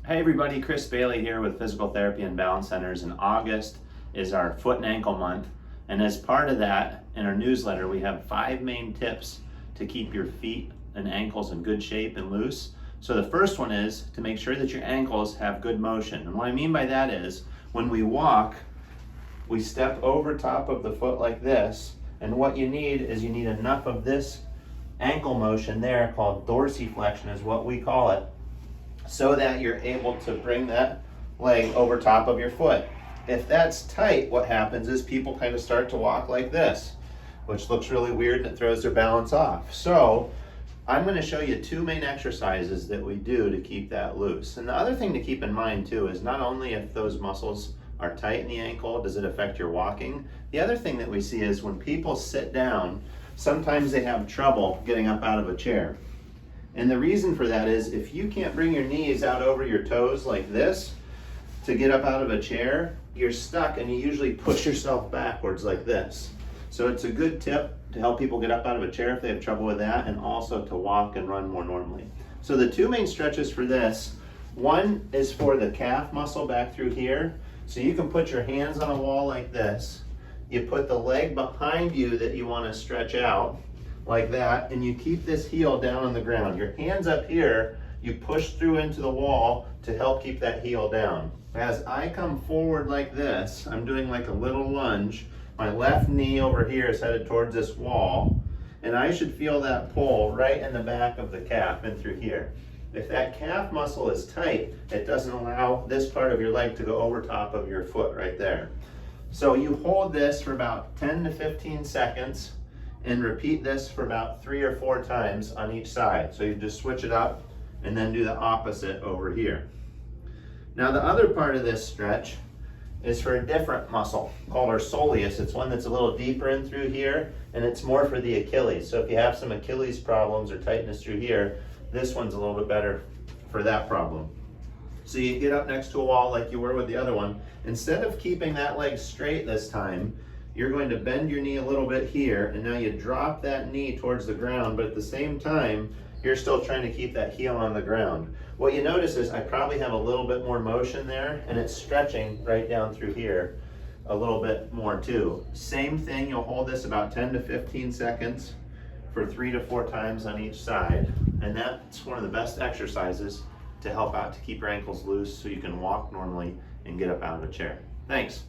Hey everybody, Chris Bailey here with Physical Therapy and Balance Centers. In August is our foot and ankle month, and as part of that, in our newsletter we have 5 main tips to keep your feet and ankles in good shape and loose. So the first one is to make sure that your ankles have good motion. And what I mean by that is when we walk, we step over top of the foot like this, and what you need is you need enough of this ankle motion there, called dorsiflexion is what we call it, so that you're able to bring that leg over top of your foot. If that's tight, what happens is people kind of start to walk like this, which looks really weird and it throws their balance off. So I'm going to show you 2 main exercises that we do to keep that loose. And the other thing to keep in mind too is not only if those muscles are tight in the ankle, does it affect your walking? The other thing that we see is when people sit down, sometimes they have trouble getting up out of a chair. And the reason for that is if you can't bring your knees out over your toes like this to get up out of a chair, you're stuck and you usually push yourself backwards like this. So it's a good tip to help people get up out of a chair if they have trouble with that, and also to walk and run more normally. So the 2 main stretches for this, one is for the calf muscle back through here. So you can put your hands on a wall like this. You put the leg behind you that you want to stretch out like that, and you keep this heel down on the ground. Your hands up here, you push through into the wall to help keep that heel down. As I come forward like this, I'm doing like a little lunge. My left knee over here is headed towards this wall, and I should feel that pull right in the back of the calf and through here. If that calf muscle is tight, it doesn't allow this part of your leg to go over top of your foot right there. So you hold this for about 10 to 15 seconds and repeat this for about 3 or 4 times on each side. So you just switch it up and then do the opposite over here. Now the other part of this stretch is for a different muscle called our soleus. It's one that's a little deeper in through here, and it's more for the Achilles. So if you have some Achilles problems or tightness through here, this one's a little bit better for that problem. So you get up next to a wall like you were with the other one. Instead of keeping that leg straight this time, you're going to bend your knee a little bit here, and now you drop that knee towards the ground, but at the same time, you're still trying to keep that heel on the ground. What you notice is I probably have a little bit more motion there, and it's stretching right down through here a little bit more too. Same thing, you'll hold this about 10 to 15 seconds for 3 to 4 times on each side, and that's one of the best exercises to help out to keep your ankles loose so you can walk normally and get up out of a chair. Thanks.